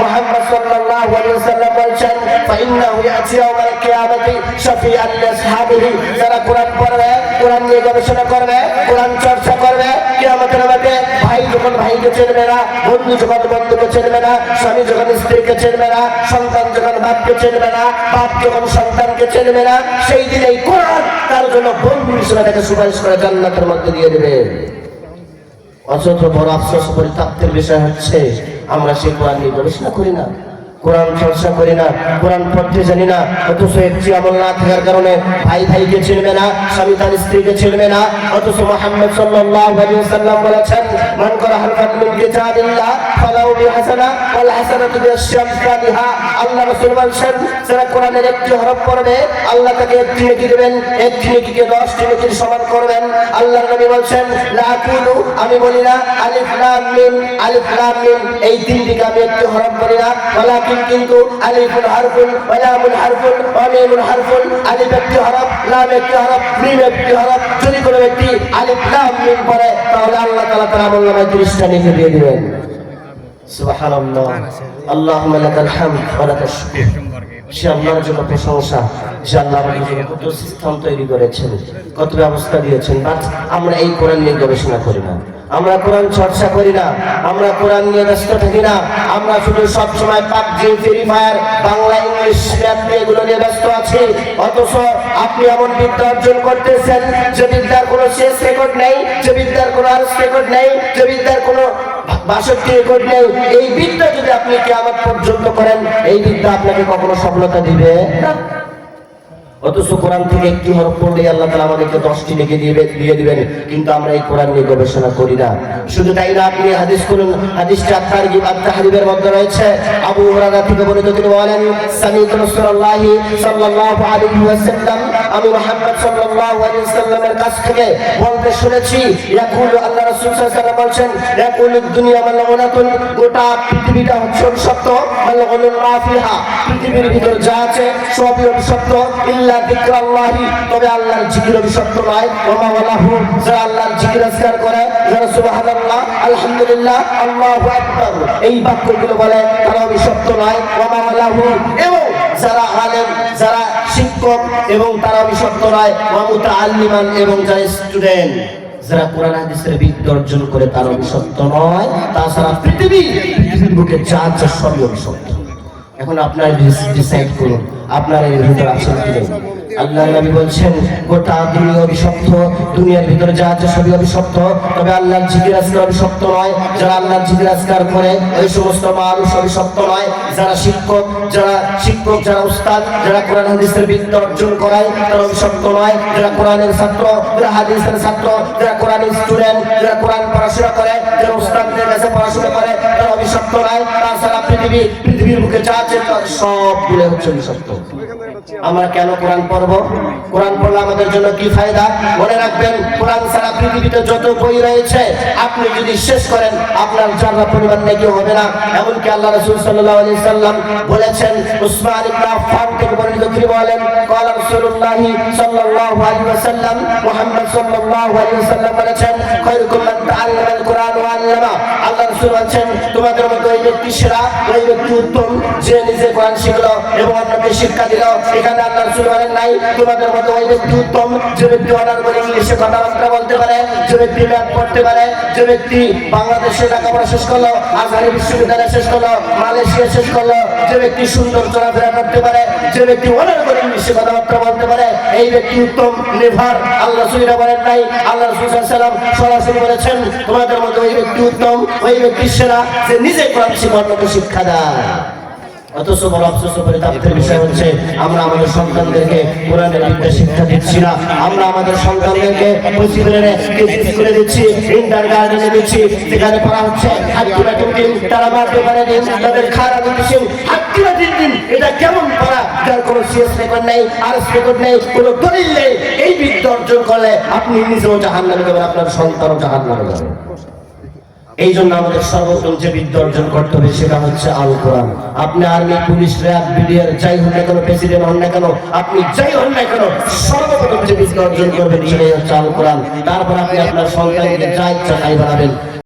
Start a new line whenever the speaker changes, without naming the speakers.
মুহাম্মদ সাল্লাল্লাহু আলাইহি ওয়াসাল্লাম বলেন ফাইন্নাহু ইয়াতি ইয়াউমাল কিয়ামাতি শাফিআন লিআসহাবিহি। যারা কোরআন পড়বে, কোরআন নিয়ে গবেষণা করবে, কোরআন চর্চা করবে, কিয়ামতের মাঠে ভাই যখন ভাইকে চিনবে না, বন্ধু যখন বন্ধুকে চিনবে না, স্বামী যখন স্ত্রীকে চিনবে না, সন্তান যখন বাপকে চিনবে না, বাপ যখন সন্তানকে চিনবে না, সেই দিন এই কোরআন তার জন্য বন্ধু হিসেবে তাকে সুপারিশ করে জান্নাতের মধ্যে দিয়ে দেবে। অথচ বড় আফসোস পরিতাপের বিষয় হচ্ছে আমরা সেই কোরআন নিয়ে গবেষণা করি না, কোরআন চর্চা করি না, কোরআন পড়তে জানি না। অথচ একটি আমল না থাকার কারণে ভাই ভাইকে চিনবে না, স্বামী তার স্ত্রীকে চিনবে না। অথচ মুহাম্মদ সাল্লাল্লাহু আলাইহি ওয়াসাল্লাম বলেছেন মান করা হারফান মিন কিতাবিল্লাহ ফালাহু বিহাসানা ওয়াল হাসানাতু বিআশরিহা। আল্লাহ রাসূল বলেন যারা কোরআনের একটি হরফ পড়বে আল্লাহ তাকে একটি নেকি দিবেন, একটি নেকিকে 10টি নেকির সমান করবেন। আল্লাহর নবী বলেন লা আকুলু, আমি বলি না আলিফ লাম মিম, আলিফ লাম মিম এই তিনটিকে আমি একটি হরফ বলি না, কিন্তু আলিফুল হারফুন ওয়া লামুল হারফুন ওয়া মিমুল হারফুন। আলিফ একটি হরফ, লাম একটি হরফ, মিম একটি হরফ। যদি কোনো ব্যক্তি আলিফ লাম মিম পড়ে তাহলে আল্লাহ তাআলা তার আমলনামায় 30টা নেকি দিয়ে দিবেন। সুবহানাল্লাহ, আল্লাহুম্মা লাকাল হামদ ওয়া লাকাশ শুকর। সে আল্লাহর জন্য প্রশংসা, যে আল্লাহ আমাদের জন্য কত সিস্টেম তৈরি করেছেন, কত ব্যবস্থা দিয়েছেন। বাট আমরা এই কোরআন নিয়ে গবেষণা করি না, আমরা কোরআন চর্চা করি না, আমরা কোরআন নিয়ে ব্যস্ত থাকি না। আমরা শুধু সবসময় PUBG, free fire, Bangla, English, math এগুলো নিয়ে ব্যস্ত আছি। অথচ আপনি এমন বিদ্যা অর্জন করতেছেন যে বিদ্যার কোনো শেষ রেকর্ড নেই, যে বিদ্যার কোনো আরস রেকর্ড নেই, যে বিদ্যার কোনো 62 রেকর্ড নেই। এই বিদ্যা যদি আপনি কিয়ামত পর্যন্ত করেন, এই বিদ্যা আপনাকে কখনো সফলতা দিবে না। অথচ কোরআন থেকে একটি হরফ পড়লেই আল্লাহ তাআলা আমাদেরকে 10টি নেকি দিয়ে দিবেন, কিন্তু আমরা এই কোরআন নিয়ে গবেষণা করি না। শুধু তাই না, আপনি হাদিস করুন, হাদিসটা তারগিব আত-তাহরিবের মধ্যে রয়েছে। আবু হুরায়রা থেকে বর্ণিত, তিনি বলেন সামি'তু রাসূলুল্লাহ সাল্লাল্লাহু আলাইহি ওয়াসাল্লাম, আমি মুহাম্মদ সাল্লাল্লাহু আলাইহি ওয়াসাল্লামের কাছ থেকে বলতে শুনেছি, ইয়াকুলু, আল্লাহ রাসূল সাল্লাল্লাহু আলাইহি ওয়াসাল্লাম বলেন ইয়াকুলু দুনিয়া মালউনাতুন, গোটা পৃথিবীটা হচ্ছে অভিশপ্ত, মালউনুন মা ফিহা, পৃথিবীর ভিতর যা আছে সবই অভিশপ্ত, ইল্লা যিকরাল্লাহি, তবে আল্লাহর জিকির অভিশপ্ত নয়। ওয়া মা ওয়ালাহু, যারা আল্লাহর জিকির আজকার করে, যারা সুবহানাল্লাহ, আলহামদুলিল্লাহ, আল্লাহু আকবার এই বাক্যগুলো বলে, তারা অভিশপ্ত নয়। ওয়া মা ওয়ালাহু, এবং যারা আলেম, যারা শিক্ষক, এবং তারা অভিশপ্ত নয়। ওয়া মুতাআল্লিমান, এবং যারা স্টুডেন্ট, যারা কোরআন হাদিসের বিদ্যা অর্জন করে, তারা অভিশপ্ত নয়। তাছাড়া পৃথিবীর বুকে যা আছে সবই অভিশপ্ত। এখন আপনারা ডিসাইড করুন আপনার এর ভিতরে আছেন কি নেই। আল্লাহর নবী বলছেন গোটা দুনিয়া অভিশপ্ত, দুনিয়ার ভিতরে যা আছে সবই অভিশপ্ত, তবে আল্লাহর জিকির আজকার অভিশপ্ত নয়। যারা আল্লাহর জিকির আজকার করে ওই সমস্ত মানুষ অভিশপ্ত নয়। যারা শিক্ষক, যারা উস্তাদ, যারা কোরআন হাদিসের বিদ্যা অর্জন করায়, তারা অভিশপ্ত নয়। যারা কোরআনের ছাত্র, যারা হাদিসের ছাত্র, যারা কোরআনের স্টুডেন্ট, যারা কোরআন পড়াশোনা করে, যারা উস্তাদদের কাছে পড়াশোনা করে, তারা অভিশপ্ত নয়। তাছাড়া পৃথিবীর বুকে যা আছে সবগুলো হচ্ছে অভিশপ্ত। আমরা কেন কোরআন পড়বো? কোরআন পড়লে আমাদের জন্য কি ফায়দা? মনে রাখবেন, কোরআন ছাড়া পৃথিবীতে যত বই রয়েছে আপনি যদি শেষ করেন, আপনার যারা পরিমাণ নেকি হবে না। এমনকি আল্লাহ রাসূল সাল্লাল্লাহু আলাইহি ওয়াসাল্লাম বলেছেন, উসমান ইবনে আফফান থেকে বর্ণিত, তিনি বলেন ক্বালা রাসূলুল্লাহ সাল্লাল্লাহু আলাইহি ওয়াসাল্লাম, মুহাম্মদ সাল্লাল্লাহু আলাইহি ওয়াসাল্লাম বলেছেন, খায়রুকুম মান তাআল্লামাল কুরআন ওয়া আল্লামা। আল্লাহ রাসূল বলেন তোমাদের মধ্যে ওই ব্যক্তি সেরা, ওই ব্যক্তি উত্তম যে নিজে কোরআন শিখলো এবং অন্যকে শিক্ষা দিল। এখানে আল্লাহ রাসূল বলেন নাই তোমাদের মধ্যে ওই ব্যক্তি উত্তম যে ব্যক্তি অনার্গল ইংলিশে কথাবার্তা বলতে পারে, যে ব্যক্তি ম্যাথ পড়তে পারে, যে ব্যক্তি বাংলাদেশে লেখাপড়া শেষ করলো, আজহারি বিশ্ববিদ্যালয় শেষ করলো, মালয়েশিয়া শেষ করলো, যে ব্যক্তি সুন্দর চলাফেরা করতে পারে, যে ব্যক্তি অনার্গল ইংলিশে কথাবার্তা বলতে পারে, এই ব্যক্তি উত্তম। নেভার, আল্লাহ রাসূল বলেন নাই, আল্লাহ রাসূল সাল্লাল্লাহু আলাইহি ওয়াসাল্লাম সরাসরি বলেছেন তোমাদের মধ্যে ওই ব্যক্তি উত্তম, ওই ব্যক্তি সেরা যে নিজে কোরআন শিখে অন্যকে শিক্ষা দেয়। অথচ বড় আফসোস পরিতাপের বিষয় হচ্ছে আমরা আমাদের সন্তানদেরকে কোরআনের বিদ্যা শিক্ষা দিচ্ছি না। আমরা আমাদের সন্তানদেরকে স্কুলে দিচ্ছি, ইন্টারগার্ডেনে দিচ্ছি, যেখানে পড়া হচ্ছে তারা মারতে পারে দিন, তাদের খারাপ দিচ্ছি দিন। এটা কেমন পড়া যার কোনো সিএস রেকর্ড নেই, আরএস রেকর্ড নেই, কোনো দলিল নেই। এই বিদ্যা অর্জন করলে আপনি নিজেও জাহান্নামে যাবেন, আপনার সন্তানও জাহান্নামে যাবে। এই জন্য আমাদের সর্বপ্রথম যে বিদ্যা অর্জন করতে হবে সেটা হচ্ছে আল কোরআন। আপনি আর্মি, পুলিশ, র্যাব, বিডিআর যাই হন না কেন, প্রেসিডেন্ট হন না কেন, আপনি যাই হন না কেন, সর্বপ্রথম যে বিদ্যা অর্জন করবেন সেটাই হচ্ছে আল কোরআন। তারপর আপনি আপনার সন্তানকে যা ইচ্ছা তাই বানাবেন।